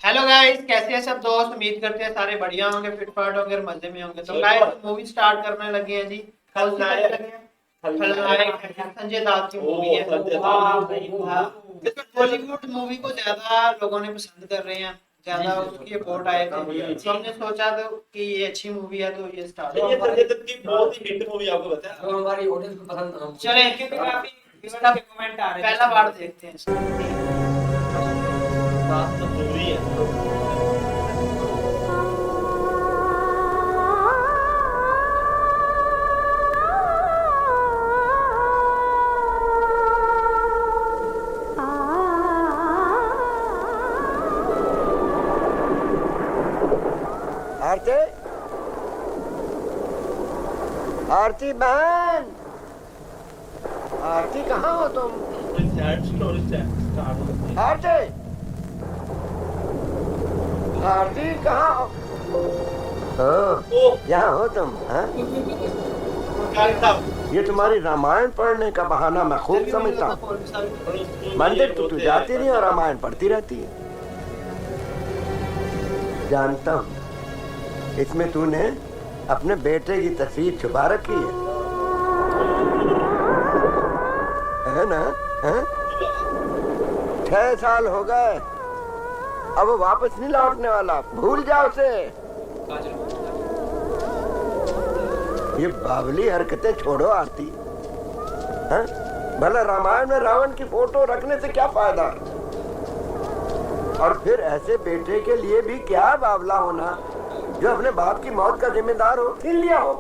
Hello guys, कैसे हैं सब दोस्त। उम्मीद करते हैं सारे बढ़िया होंगे, फिट फाट होंगे, मजे में होंगे। तो गाइस मूवी स्टार्ट करने लगे हैं जी। खलनायक संजय दत्त की मूवी है। बॉलीवुड मूवी को ज्यादा लोगों ने पसंद कर रहे हैं, ज्यादा उसकी रिपोर्ट आए थे, तो हमने सोचा तो कि ये अच्छी मूवी है तो ये स्टार्ट। ये संजय दत्त की बहुत ही हिट मूवी आपको पता है। जो हमारी ऑडियंस को पसंद है। चले काफी इसका कमेंट आ रहे हैं, पहला बार देखते हैं। बात तो पूरी है। आरती आरती बहन, आरती कहाँ हो तुम? सैड स्टोरी स्टार्ट होती है। आरती, आरती कहाँ हो? यहाँ हो तुम? हाँ? ये तुम्हारी रामायण पढ़ने का बहाना मैं खूब समझता हूँ। मंदिर तो तू जाती नहीं और रामायण पढ़ती रहती है। जानता हूँ इसमें तूने अपने बेटे की तस्वीर छुपा रखी है ना? है? 6 साल हो गए, अब वो वापस नहीं लौटने वाला, भूल जाओ उसे। ये बावली हरकतें छोड़ो आरती। हैं? भला रामायण में रावण की फोटो रखने से क्या फायदा? और फिर ऐसे बेटे के लिए भी क्या बावला होना जो अपने बाप की मौत का जिम्मेदार हो, छीन लिया हो।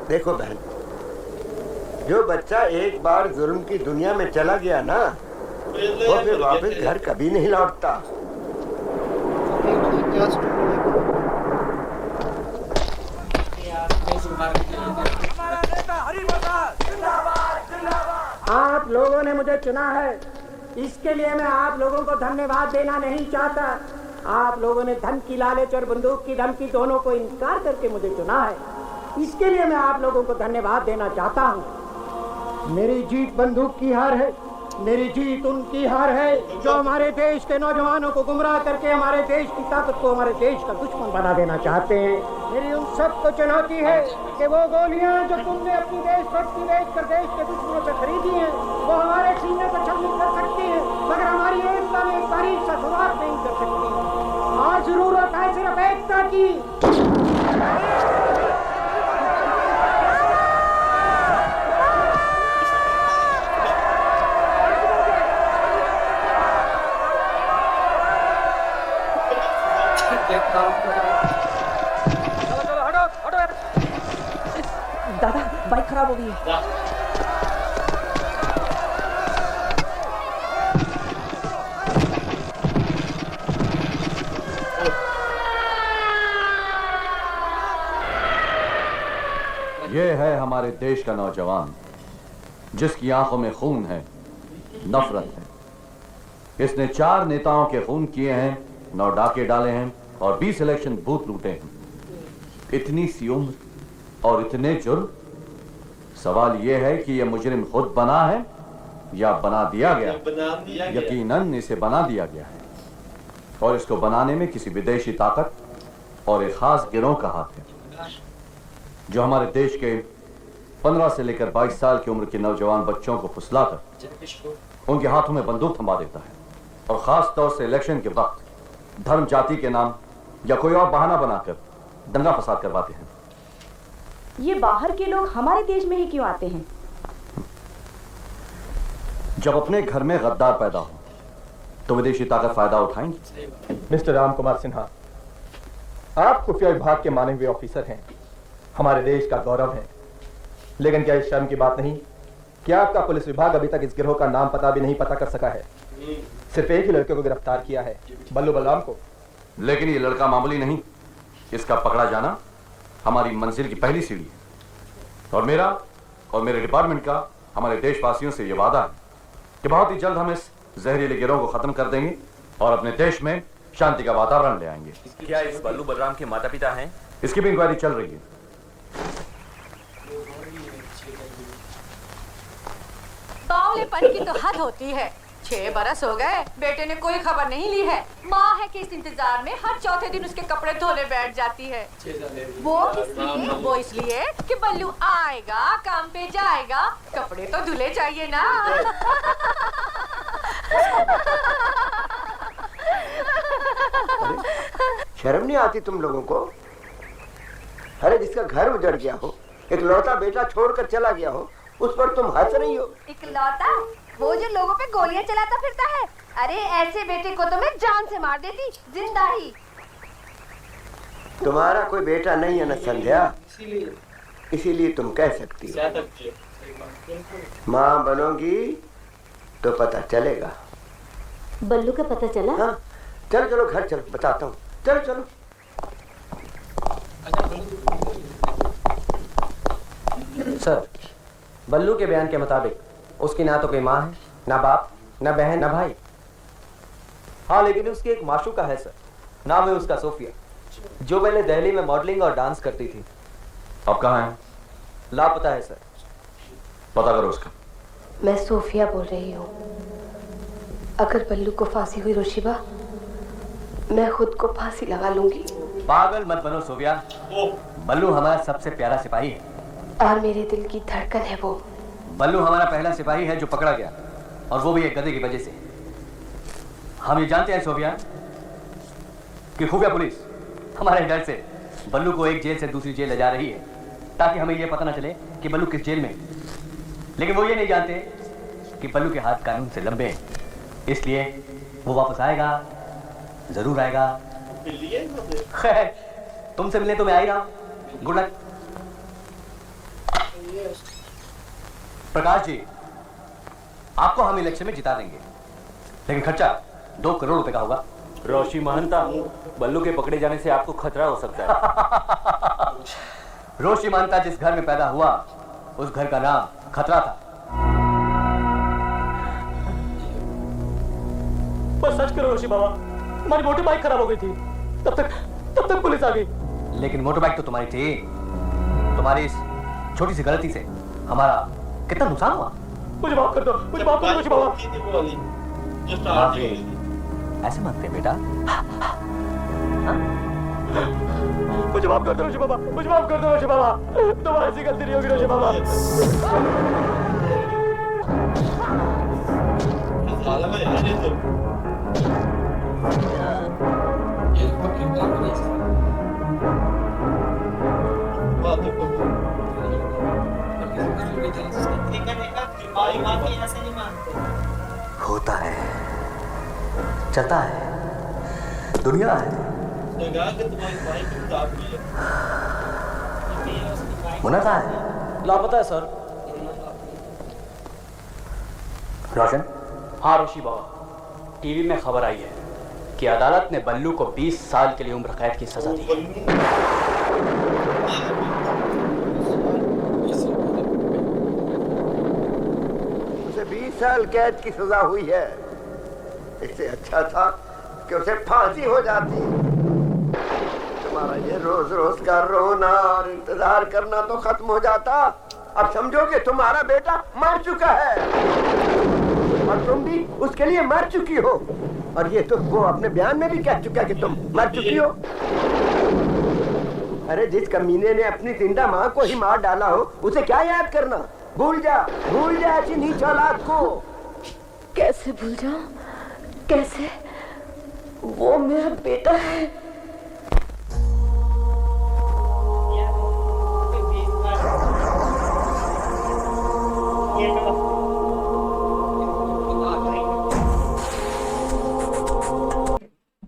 देखो बहन, जो बच्चा एक बार जुल्म की दुनिया में चला गया ना, वो फिर वापस घर कभी नहीं लौटता। आप लोगों ने मुझे चुना है, इसके लिए मैं आप लोगों को धन्यवाद देना नहीं चाहता। आप लोगों ने धन की लालच और बंदूक की धमकी दोनों को इनकार करके मुझे चुना है, इसके लिए मैं आप लोगों को धन्यवाद देना चाहता हूँ। मेरी जीत बंदूक की हार है, मेरी जीत उनकी हार है जो हमारे देश के नौजवानों को गुमराह करके हमारे देश की ताकत को हमारे देश का दुश्मन बना देना चाहते हैं। मेरी उन सबको चुनौती है कि वो गोलियां जो तुमने अपनी देशभक्ति बेचकर देश के दुश्मनों से खरीदी हैं, वो हमारे सीने पर छलनी कर सकती हैं, मगर हमारी एकता में एक बारीक सा सुधार नहीं कर सकती। आज जरूरत है सिर्फ एकता की। दादा बाइक खराब हो गई है। ये है हमारे देश का नौजवान जिसकी आंखों में खून है, नफरत है। इसने 4 नेताओं के खून किए हैं, 9 डाके डाले हैं और 20 इलेक्शन बूथ लूटे हैं। इतनी सी उम्र और इतने जुर्म। सवाल यह है कि यह मुजरिम खुद बना है या बना दिया गया। यकीनन इसे बना दिया गया है और इसको बनाने में किसी विदेशी ताकत और एक खास गिरोह का हाथ है जो हमारे देश के 15 से लेकर 22 साल की उम्र के नौजवान बच्चों को फुसलाकर उनके हाथों में बंदूक थमा देता है और खास तौर से इलेक्शन के वक्त धर्म जाति के नाम या कोई और बहाना बनाकर दंगा फसाद करवाते हैं। ये बाहर के लोग हमारे देश में ही क्यों आते हैं? जब अपने घर में गद्दार पैदा हो तो विदेशी ताकत फायदा उठाएंगे। मिस्टर राम कुमार सिन्हा, आप खुफिया विभाग के माने हुए ऑफिसर हैं, हमारे देश का गौरव है, लेकिन क्या इस शर्म की बात नहीं कि आपका पुलिस विभाग अभी तक इस गिरोह का नाम पता भी नहीं पता कर सका है। सिर्फ एक ही लड़के को गिरफ्तार किया है, बल्लू बलराम को। लेकिन ये लड़का मामूली नहीं, इसका पकड़ा जाना हमारी मंजिल की पहली सीढ़ी है और मेरा और मेरे डिपार्टमेंट का हमारे देशवासियों से ये वादा है कि बहुत ही जल्द हम इस जहरीले गिरोह को खत्म कर देंगे और अपने देश में शांति का वातावरण ले आएंगे। क्या इस बल्लू बलराम के माता पिता हैं? इसकी भी इंक्वायरी चल रही है। बावलेपन की तो हद होती है। 6 बरस हो गए, बेटे ने कोई खबर नहीं ली है। माँ है कि इस इंतजार में हर चौथे दिन उसके कपड़े धोने बैठ जाती है। वो इसलिए कि बल्लू आएगा, काम पे जाएगा, कपड़े तो धुले चाहिए ना। शर्म नहीं आती तुम लोगों को? अरे जिसका घर उजड़ गया हो, एक लौता बेटा छोड़कर चला गया हो, उस पर तुम हंस रही हो। इकलौता? वो जो लोगों पे गोलियां चलाता फिरता है। अरे ऐसे बेटे को तो मैं जान से मार देती, जिंदा ही। तुम्हारा कोई बेटा नहीं है ना संध्या, इसीलिए तुम कह सकती हो। माँ बनोगी तो पता चलेगा। बल्लू का पता चला? हाँ, चलो चलो घर चलो, बताता हूँ। चलो चलो। सर, बल्लू के बयान के मुताबिक उसकी ना तो कोई माँ है, ना बाप, ना बहन, ना भाई। हाँ, लेकिन उसकी एक माशूका है सर, नाम है उसका सोफिया, जो पहले दिल्ली में मॉडलिंग और डांस करती थी। अब कहाँ है? लापता है सर। पता करो उसका। मैं सोफिया बोल रही हूँ। अगर बल्लू को फांसी हुई रोशिबा, मैं खुद को फांसी लगा लूंगी। पागल मत बनो सोफिया, बल्लू हमारा सबसे प्यारा सिपाही है और मेरे दिल की धड़कन है वो। बल्लू हमारा पहला सिपाही है जो पकड़ा गया, और वो भी एक गधे की वजह से। हम ये जानते हैं सोफिया कि खुफिया पुलिस हमारे डर से बल्लू को एक जेल से दूसरी जेल ले जा रही है, ताकि हमें ये पता ना चले कि बल्लू किस जेल में। लेकिन वो ये नहीं जानते कि बल्लू के हाथ कानून से लंबे हैं, इसलिए वो वापस आएगा, जरूर आएगा। खैर, तुमसे मिलने तो मैं आ ही रहा हूं। Good luck. प्रकाश जी, आपको हम इलेक्शन में जिता देंगे, लेकिन खर्चा 2 करोड़ रुपए का होगा। रोशी महंता, बल्लू के पकड़े जाने से आपको खतरा हो सकता है। रोशी महंता जिस घर में पैदा हुआ, उस घर का नाम खतरा था। बस सच करो रोशी बाबा, हमारी मोटर बाइक खराब हो गई थी, तब तक पुलिस आ गई। लेकिन मोटर बाइक तो तुम्हारी थी। तुम्हारी इस छोटी सी गलती से हमारा कितना नुकसान हुआ। मुझे माफ कर दो, मुझे माफ कर दो रोशी बाबा। ऐसे मत थे बेटा। मुझे माफ कर दो रोशी बाबा, मुझे माफ कर दो रोशी बाबा, दोबारा ऐसी गलती नहीं होगी रोशी बाबा। होता है, चलता है, दुनिया है। मुन्ना कहाँ है? लापता है सर। रोशन? हाँ रोशी बाबा, टीवी में खबर आई है कि अदालत ने बल्लू को 20 साल के लिए उम्र कैद की सजा दी है। उसे 20 साल कैद की सजा हुई है। इससे अच्छा था कि उसे फांसी हो जाती। तुम्हारा ये रोज रोज का रोना और इंतजार करना तो खत्म हो जाता। अब समझो कि तुम्हारा बेटा मर चुका है और तुम भी उसके लिए मर चुकी हो। और ये तो वो अपने बयान में भी कह चुका कि तुम मर चुकी हो। अरे जिस कमीने ने अपनी जिंदा माँ को ही मार डाला हो, उसे क्या याद करना? भूल जा ऐसी नीच औलाद को। कैसे भूल जाऊं? कैसे? वो मेरा बेटा है।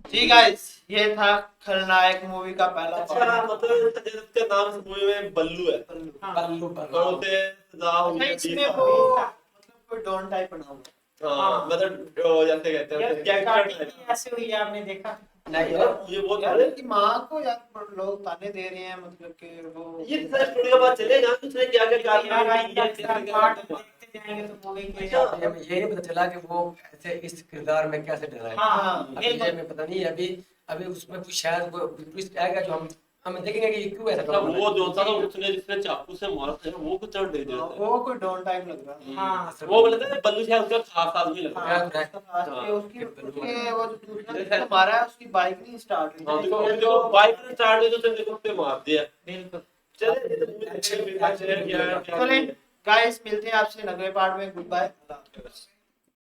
ठीक है, ये था खलनायक मूवी का पहला अच्छा, मतलब का नाम इस मूवी में बल्लू है। इसमें वो मतलब कोई डॉन टाइप बना हुआ। मतलब जैसे कहते हैं ऐसे हुई है, आपने देखा? नहीं यार, मुझे बहुत यार कि माँ को यार लोग ताने दे रहे हैं, मतलब कि वो ये स्टोरी का बात चलेगा, दूसरे क्या क्या जाएंगे तो मूवी के ये नहीं पता चला कि वो ऐसे इस किरदार में कैसे डरा है। हाँ, अभी ये में पता नहीं, अभी उसमें कुछ शायद वो ट्विस्ट आएगा जो हम हम देखेंगे कि क्यों ऐसा मतलब वो जो था ना उसने जिसने चाकू से मारा था वो कुछ चढ़ दे दिया था। वो कोई डॉन टाइप लग रहा है। हाँ वो बोलते हैं बल्लू शायद उसका खास आदमी लग रहा है। उसकी वो जो दूसरा जिसने मारा है उसकी बाइक नहीं स्टार्ट हुई। हाँ देखो बाइक स्टार्ट हुई तो उसने देखो पे मार दिया। बिल्कुल। चले चले गाइस, मिलते हैं आपसे 90वें पार्ट में। Good bye.